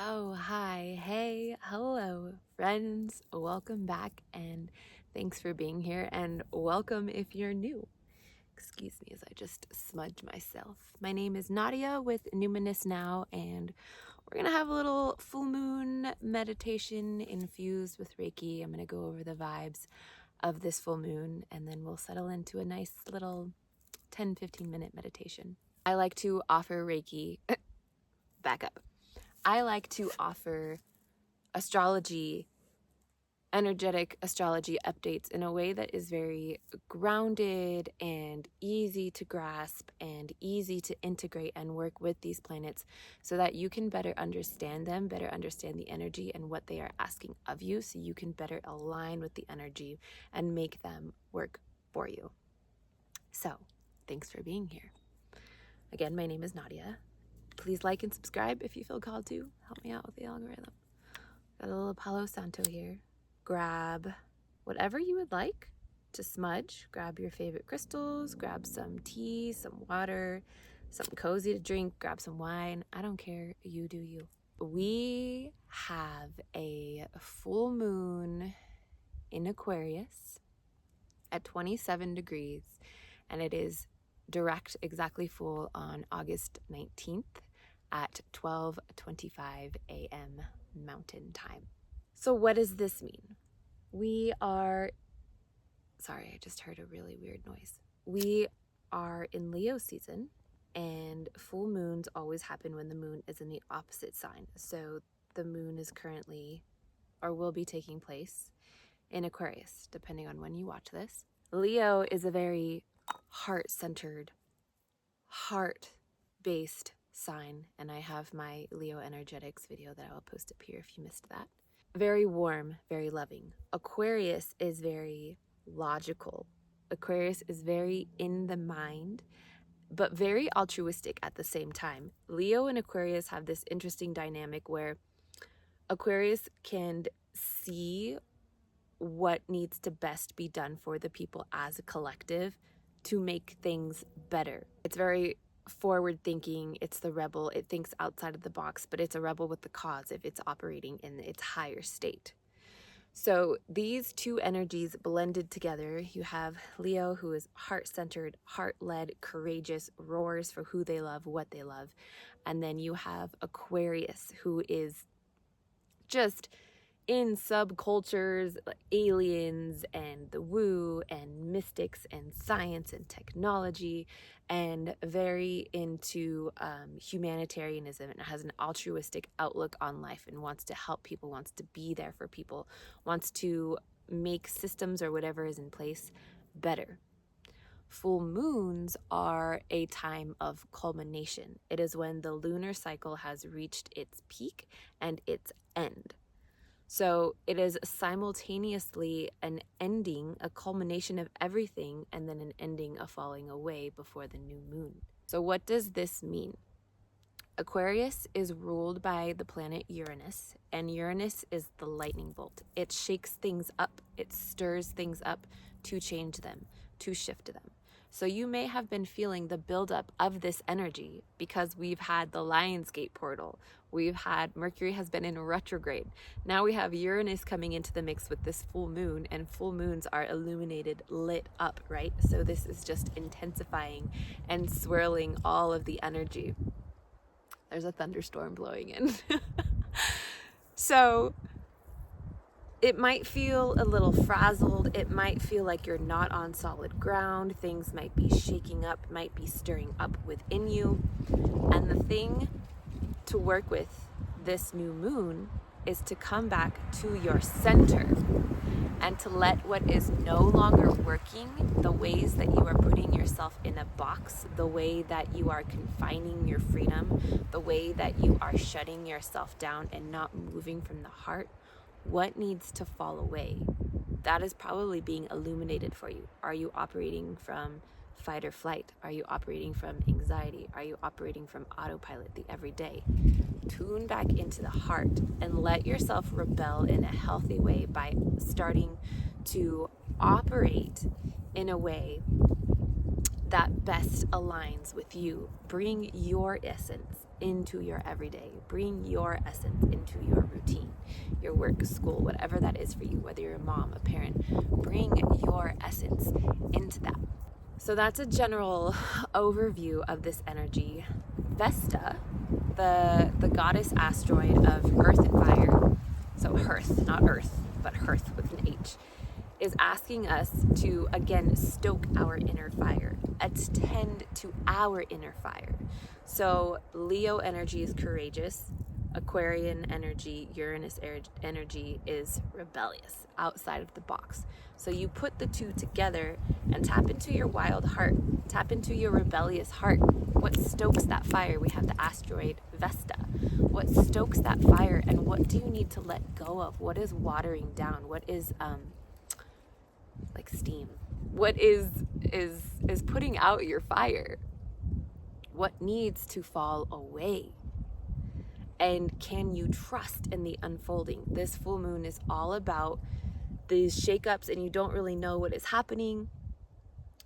Oh, hi, hey, hello, friends. Welcome back and thanks for being here, and welcome if you're new. Excuse me as I just smudge myself. My name is Nadia with Numinous Now, and we're going to have a little full moon meditation infused with Reiki. I'm going to go over the vibes of this full moon, and then we'll settle into a nice little 10-15 minute meditation. I like to offer Reiki. Back up. I like to offer astrology, energetic astrology updates in a way that is very grounded and easy to grasp and easy to integrate and work with these planets so that you can better understand them, better understand the energy and what they are asking of you, so you can better align with the energy and make them work for you. So, thanks for being here. Again, my name is Nadia. Please like and subscribe if you feel called to. Help me out with the algorithm. Got a little Palo Santo here. Grab whatever you would like to smudge. Grab your favorite crystals. Grab some tea, some water, something cozy to drink. Grab some wine. I don't care. You do you. We have a full moon in Aquarius at 27 degrees, and it is direct exactly full on August 19th at 12:25 a.m. Mountain Time. So what does this mean? Sorry, I just heard a really weird noise. We are in Leo season, and full moons always happen when the moon is in the opposite sign. So the moon is currently, or will be taking place, in Aquarius, depending on when you watch this. Leo is a very heart-centered, heart-based sign, and I have my Leo energetics video that I will post up here if you missed that. Very warm, very loving. Aquarius is very logical. Aquarius is very in the mind, but very altruistic at the same time. Leo and Aquarius have this interesting dynamic where Aquarius can see what needs to best be done for the people as a collective to make things better. It's very forward thinking. It's the rebel. It thinks outside of the box, but it's a rebel with the cause if it's operating in its higher state. So these two energies blended together, you have Leo, who is heart-centered, heart-led, courageous, roars for who they love, what they love. And then you have Aquarius, who is just in subcultures, like aliens and the woo and mystics and science and technology, and very into humanitarianism, and has an altruistic outlook on life and wants to help people, wants to be there for people, wants to make systems or whatever is in place better. Full moons are a time of culmination. It is when the lunar cycle has reached its peak and its end. So it is simultaneously an ending, a culmination of everything, and then an ending, a falling away before the new moon. So what does this mean? Aquarius is ruled by the planet Uranus, and Uranus is the lightning bolt. It shakes things up, it stirs things up to change them, to shift them. So you may have been feeling the buildup of this energy because we've had the Lionsgate portal. We've had Mercury has been in retrograde. Now we have Uranus coming into the mix with this full moon, and full moons are illuminated, lit up, right? So this is just intensifying and swirling all of the energy. There's a thunderstorm blowing in. So it might feel a little frazzled. It might feel like you're not on solid ground. Things might be shaking up, might be stirring up within you. And the thing to work with this new moon is to come back to your center and to let what is no longer working, the ways that you are putting yourself in a box, the way that you are confining your freedom, the way that you are shutting yourself down and not moving from the heart, what needs to fall away? That is probably being illuminated for you. Are you operating from fight or flight? Are you operating from anxiety? Are you operating from autopilot the everyday? Tune back into the heart and let yourself rebel in a healthy way by starting to operate in a way that best aligns with you. Bring your essence into your everyday. Bring your essence into your routine, your work, school, whatever that is for you, whether you're a mom, a parent. Bring your essence into that. So that's a general overview of this energy. Vesta, the goddess asteroid of earth and fire, so hearth, not earth, but hearth with an H, is asking us to, again, stoke our inner fire, attend to our inner fire. So Leo energy is courageous. Aquarian energy, Uranus energy is rebellious, outside of the box. So you put the two together and tap into your wild heart, tap into your rebellious heart. What stokes that fire? We have the asteroid Vesta. What stokes that fire, and what do you need to let go of? What is watering down? What is like steam? What is putting out your fire? What needs to fall away? And can you trust in the unfolding? This full moon is all about these shakeups, and you don't really know what is happening.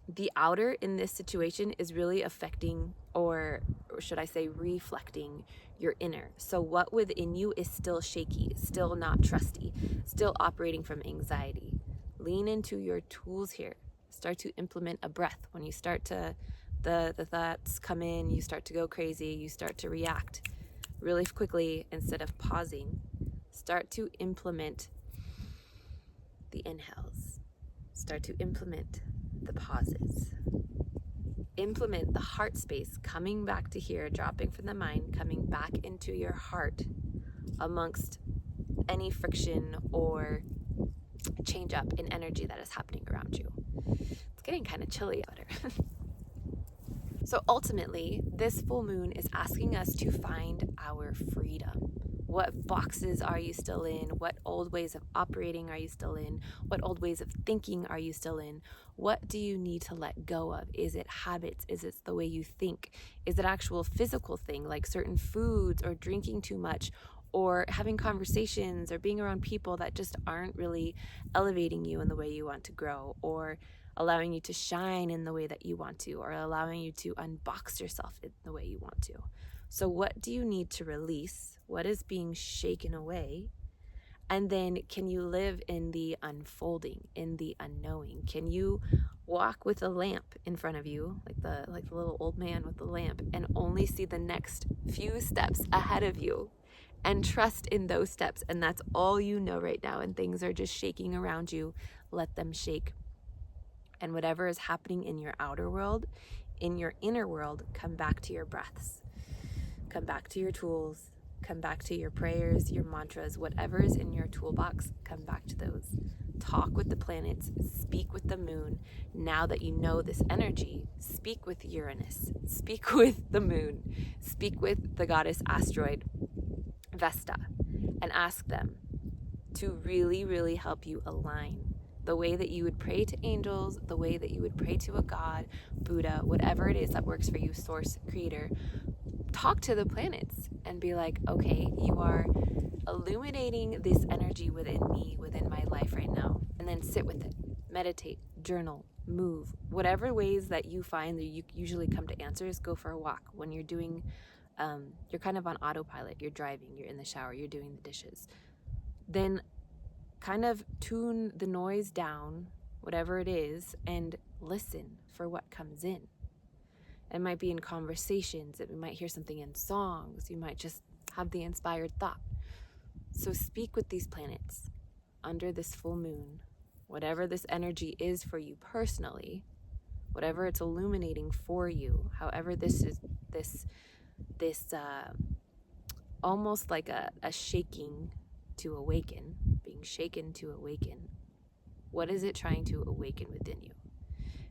The outer in this situation is really affecting, or should I say reflecting, your inner. So what within you is still shaky, still not trusty, still operating from anxiety. Lean into your tools here. Start to implement a breath. When you start to, the thoughts come in, you start to go crazy, you start to react really quickly instead of pausing. Start to implement the inhales. Start to implement the pauses. Implement the heart space, coming back to here, dropping from the mind, coming back into your heart amongst any friction or change up in energy that is happening around you. It's getting kind of chilly out here. So ultimately, this full moon is asking us to find our freedom. What boxes are you still in? What old ways of operating are you still in? What old ways of thinking are you still in? What do you need to let go of? Is it habits? Is it the way you think? Is it actual physical thing like certain foods or drinking too much or having conversations or being around people that just aren't really elevating you in the way you want to grow, or allowing you to shine in the way that you want to, or allowing you to unbox yourself in the way you want to? So what do you need to release? What is being shaken away? And then can you live in the unfolding, in the unknowing? Can you walk with a lamp in front of you, like the little old man with the lamp, and only see the next few steps ahead of you and trust in those steps? And that's all you know right now, and things are just shaking around you. Let them shake. And whatever is happening in your outer world, in your inner world, come back to your breaths. Come back to your tools. Come back to your prayers, your mantras, whatever is in your toolbox, come back to those. Talk with the planets, speak with the moon. Now that you know this energy, speak with Uranus, speak with the moon, speak with the goddess asteroid Vesta, and ask them to really, really help you align. The way that you would pray to angels, the way that you would pray to a God, Buddha, whatever it is that works for you, source, creator. Talk to the planets and be like, okay, you are illuminating this energy within me, within my life right now. And then sit with it, meditate, journal, move. Whatever ways that you find that you usually come to answers, go for a walk. When you're doing, you're kind of on autopilot, you're driving, you're in the shower, you're doing the dishes. Then kind of tune the noise down, whatever it is, and listen for what comes in. It might be in conversations, you might hear something in songs, you might just have the inspired thought. So speak with these planets under this full moon, whatever this energy is for you personally, whatever it's illuminating for you, however this is this almost like a shaking to awaken, being shaken to awaken. What is it trying to awaken within you?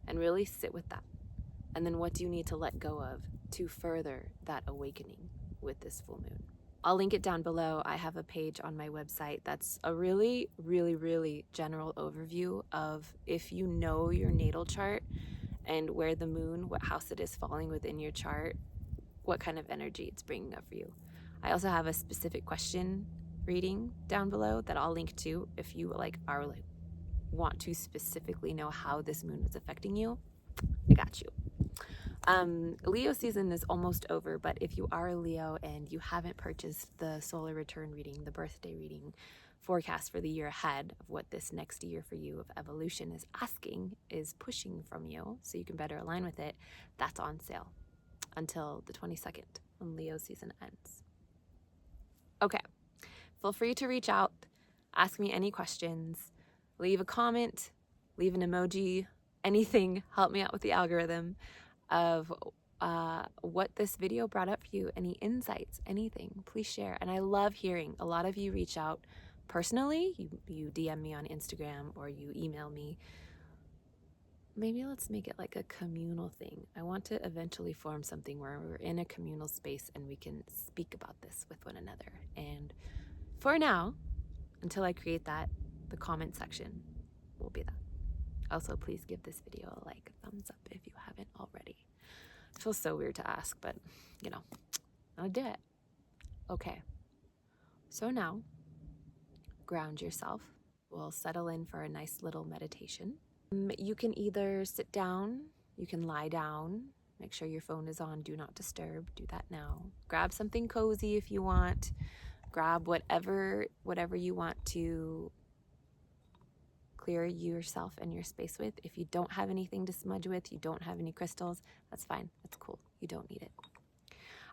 And really sit with that. And then what do you need to let go of to further that awakening with this full moon? I'll link it down below. I have a page on my website that's a really, really, really general overview of, if you know your natal chart and where the moon, what house it is falling within your chart, what kind of energy it's bringing up for you. I also have a specific question reading down below that I'll link to if you want to specifically know how this moon is affecting you. I got you. Leo season is almost over, but if you are a Leo and you haven't purchased the solar return reading, the birthday reading forecast for the year ahead of what this next year for you of evolution is asking, is pushing from you, so you can better align with it, that's on sale until the 22nd when Leo season ends. Okay, feel free to reach out, ask me any questions, leave a comment, leave an emoji, anything, help me out with the algorithm of what this video brought up for you, any insights, anything, please share. And I love hearing. A lot of you reach out personally, you DM me on Instagram or you email me. Maybe let's make it like a communal thing. I want to eventually form something where we're in a communal space and we can speak about this with one another. And for now, until I create that, the comment section will be that. Also, please give this video a like, a thumbs up if you haven't already. It feels so weird to ask, but you know, I'll do it. Okay, so now ground yourself. We'll settle in for a nice little meditation. You can either sit down, you can lie down, make sure your phone is on do not disturb, do that now. Grab something cozy if you want, grab whatever you want to clear yourself and your space with. If you don't have anything to smudge with, you don't have any crystals, that's fine, that's cool, you don't need it.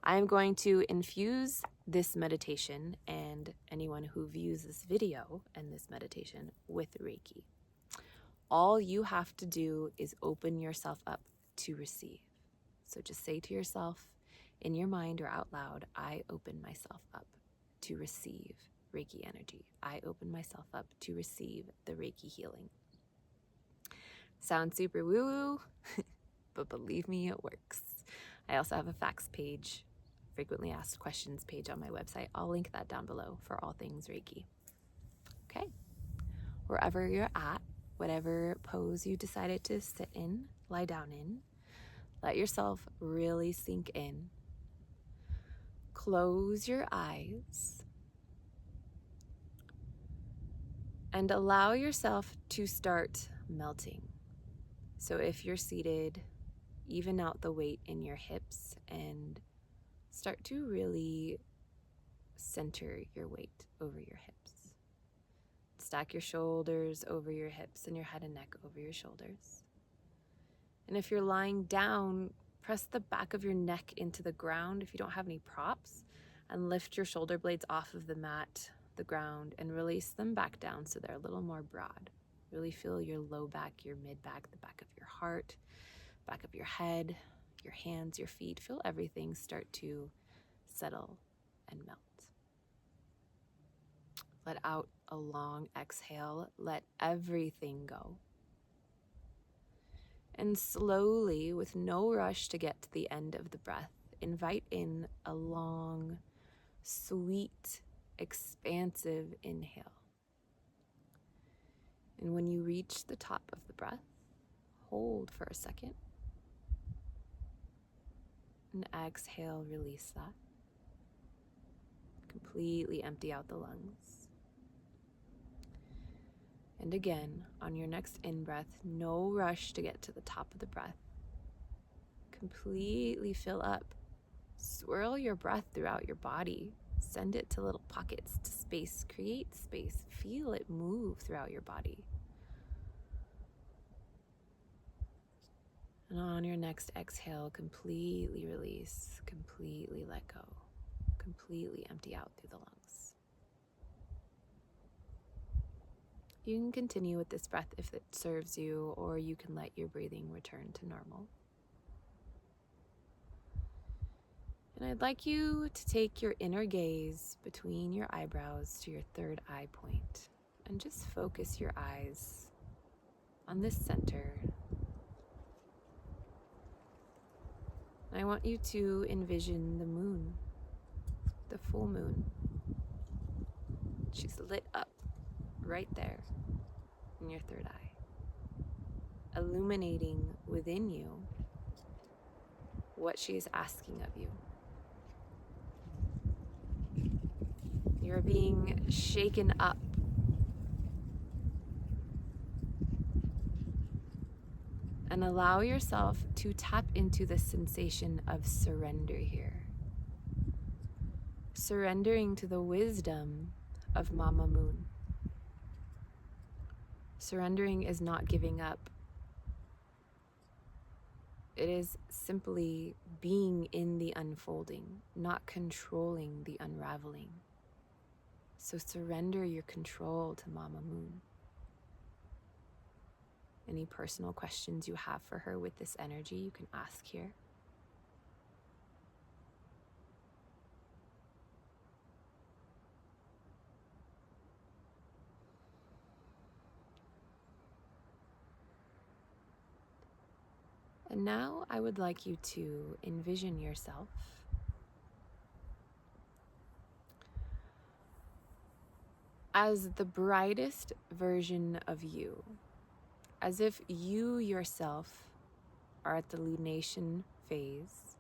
I am going to infuse this meditation and anyone who views this video and this meditation with Reiki. All you have to do is open yourself up to receive. So just say to yourself in your mind or out loud, I open myself up to receive Reiki energy. I open myself up to receive the Reiki healing. Sounds super woo-woo, but believe me, it works. I also have a facts page, frequently asked questions page on my website. I'll link that down below for all things Reiki. Okay, wherever you're at, whatever pose you decided to sit in, lie down in, let yourself really sink in. Close your eyes and allow yourself to start melting. So if you're seated, even out the weight in your hips and start to really center your weight over your hips. Stack your shoulders over your hips and your head and neck over your shoulders. And if you're lying down, press the back of your neck into the ground if you don't have any props, and lift your shoulder blades off of the mat, the ground, and release them back down so they're a little more broad. Really feel your low back, your mid back, the back of your heart, back of your head, your hands, your feet. Feel everything start to settle and melt. Let out a long exhale. Let everything go. And slowly, with no rush to get to the end of the breath, invite in a long, sweet, expansive inhale. And when you reach the top of the breath, hold for a second. And exhale, release that. Completely empty out the lungs. And again, on your next in-breath, no rush to get to the top of the breath. Completely fill up. Swirl your breath throughout your body. Send it to little pockets, to space. Create space. Feel it move throughout your body. And on your next exhale, completely release, completely let go, completely empty out through the lungs. You can continue with this breath if it serves you, or you can let your breathing return to normal. And I'd like you to take your inner gaze between your eyebrows to your third eye point and just focus your eyes on this center. I want you to envision the moon, the full moon. She's lit up right there in your third eye, illuminating within you what she is asking of you. You're being shaken up And allow yourself to tap into the sensation of surrender here. Surrendering to the wisdom of Mama Moon. Surrendering is not giving up. It is simply being in the unfolding, not controlling the unraveling. So surrender your control to Mama Moon. Any personal questions you have for her with this energy, you can ask here. And now I would like you to envision yourself as the brightest version of you, as if you yourself are at the lunation phase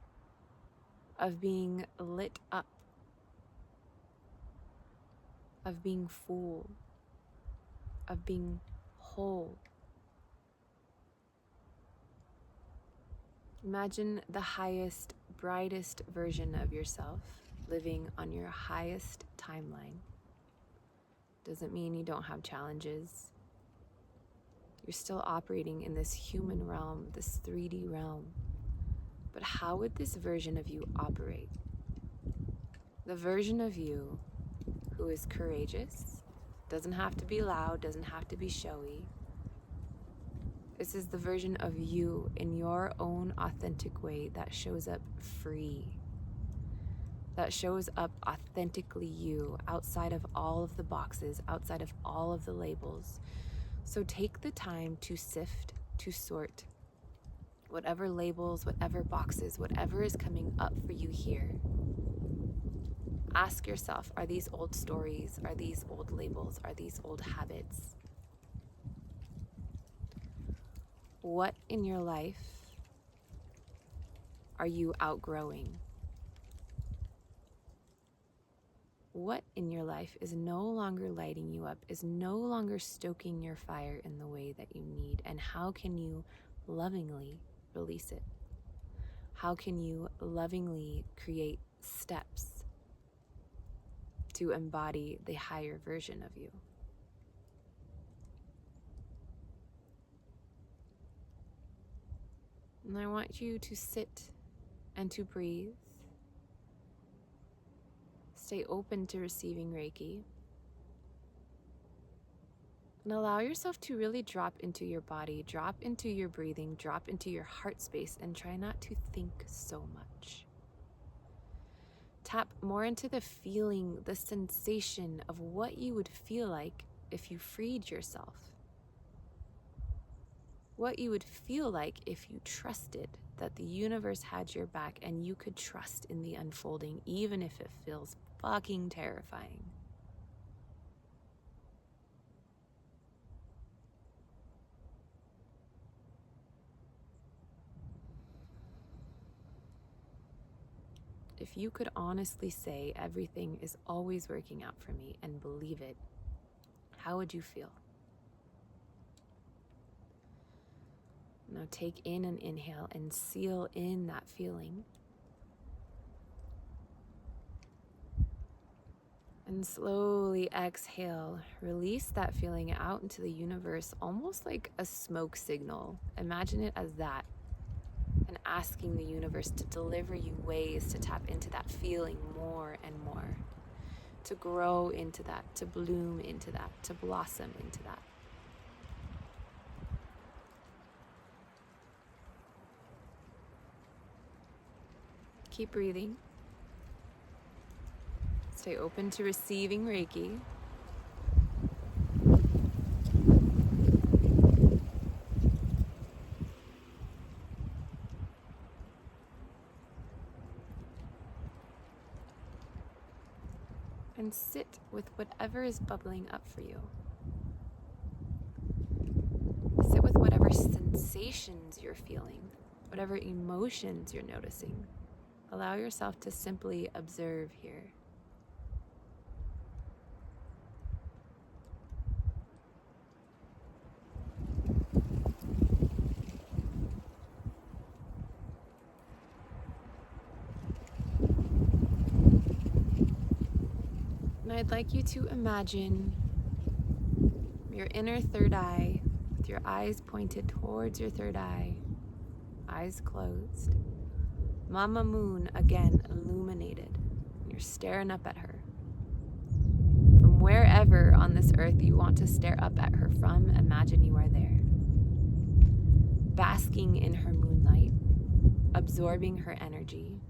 of being lit up, of being full, of being whole. Imagine the highest, brightest version of yourself living on your highest timeline. Doesn't mean you don't have challenges. You're still operating in this human realm, this 3D realm. But how would this version of you operate? The version of you who is courageous, doesn't have to be loud, doesn't have to be showy. This is the version of you in your own authentic way that shows up free, that shows up authentically you, outside of all of the boxes, outside of all of the labels. So take the time to sift, to sort whatever labels, whatever boxes, whatever is coming up for you here. Ask yourself, are these old stories? Are these old labels? Are these old habits? What in your life are you outgrowing? What in your life is no longer lighting you up, is no longer stoking your fire in the way that you need? And how can you lovingly release it? How can you lovingly create steps to embody the higher version of you? And I want you to sit and to breathe. Stay open to receiving Reiki. And allow yourself to really drop into your body, drop into your breathing, drop into your heart space, and try not to think so much. Tap more into the feeling, the sensation of what you would feel like if you freed yourself. What you would feel like if you trusted that the universe had your back and you could trust in the unfolding, even if it feels fucking terrifying. If you could honestly say everything is always working out for me and believe it, how would you feel? Now take in an inhale and seal in that feeling. And slowly exhale, release that feeling out into the universe, almost like a smoke signal. Imagine it as that, and asking the universe to deliver you ways to tap into that feeling more and more, to grow into that, to bloom into that, to blossom into that. Keep breathing. Stay open to receiving Reiki. And sit with whatever is bubbling up for you. Sit with whatever sensations you're feeling, whatever emotions you're noticing. Allow yourself to simply observe here. I'd like you to imagine your inner third eye with your eyes pointed towards your third eye, eyes closed. Mama Moon again illuminated. You're staring up at her. From wherever on this earth you want to stare up at her from, imagine you are there. Basking in her moonlight, absorbing her energy,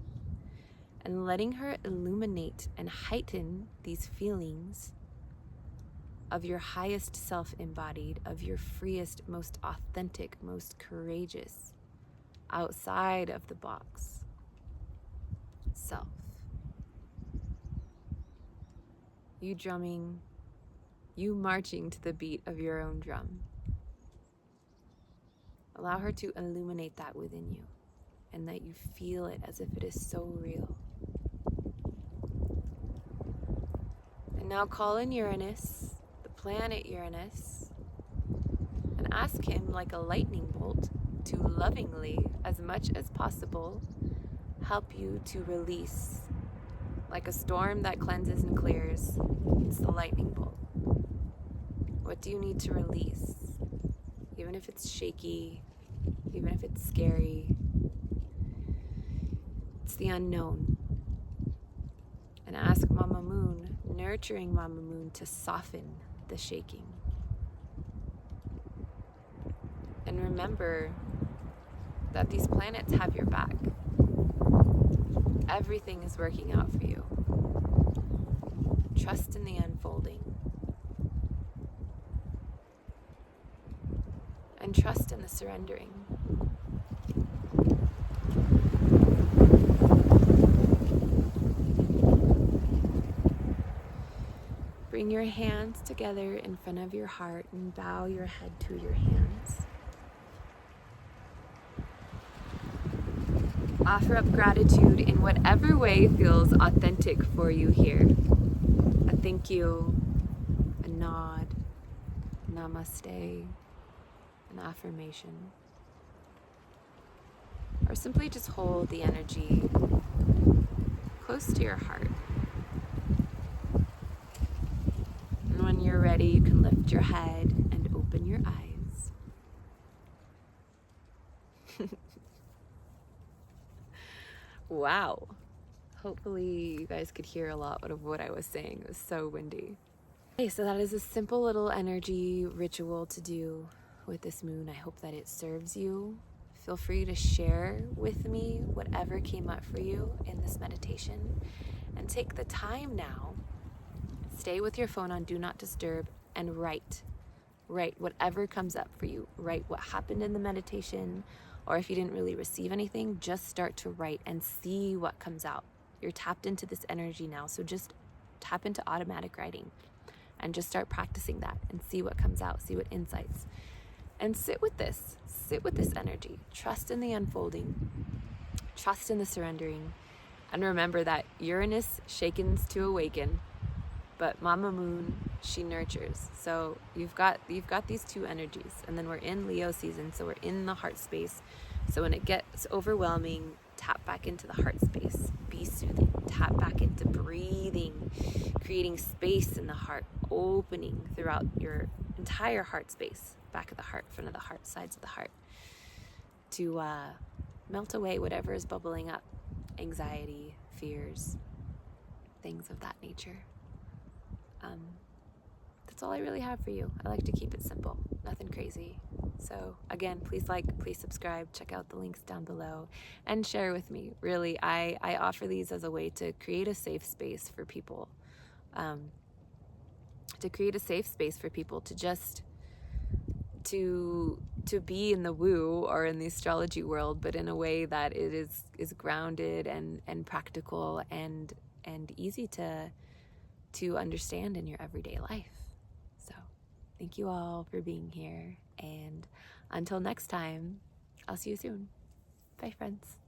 and letting her illuminate and heighten these feelings of your highest self embodied, of your freest, most authentic, most courageous, outside of the box self. You drumming, you marching to the beat of your own drum. Allow her to illuminate that within you, and that you feel it as if it is so real. And now call in Uranus, the planet Uranus, and ask him like a lightning bolt to lovingly, as much as possible, help you to release. Like a storm that cleanses and clears, it's the lightning bolt. What do you need to release? Even if it's shaky, even if it's scary, it's the unknown. And ask Mama Moon, nurturing Mama Moon, to soften the shaking. And remember that these planets have your back. Everything is working out for you. Trust in the unfolding. And trust in the surrendering. Bring your hands together in front of your heart and bow your head to your hands. Offer up gratitude in whatever way feels authentic for you here. A thank you, a nod, namaste, an affirmation. Or simply just hold the energy close to your heart. And when you're ready, you can lift your head and open your eyes. Wow. Hopefully you guys could hear a lot of what I was saying. It was so windy. Okay, so that is a simple little energy ritual to do with this moon. I hope that it serves you. Feel free to share with me whatever came up for you in this meditation. And take the time now, stay with your phone on Do Not Disturb, and write. Write whatever comes up for you. Write what happened in the meditation, or if you didn't really receive anything, just start to write and see what comes out. You're tapped into this energy now, so just tap into automatic writing and just start practicing that and see what comes out, see what insights. And sit with this energy. Trust in the unfolding, trust in the surrendering, and remember that Uranus shakens to awaken, but Mama Moon, she nurtures. So you've got these two energies, and then we're in Leo season, so we're in the heart space. So when it gets overwhelming, tap back into the heart space. Be soothing. Tap back into breathing, creating space in the heart, opening throughout your entire heart space, back of the heart, front of the heart, sides of the heart, to melt away whatever is bubbling up, anxiety, fears, things of that nature. That's all I really have for you. I like to keep it simple, nothing crazy. So again, please like, please subscribe, check out the links down below, and share with me. Really, I offer these as a way to create a safe space for people, to just to be in the woo or in the astrology world, but in a way that it is grounded and practical and easy to understand in your everyday life. So thank you all for being here, and until next time, I'll see you soon. Bye, friends.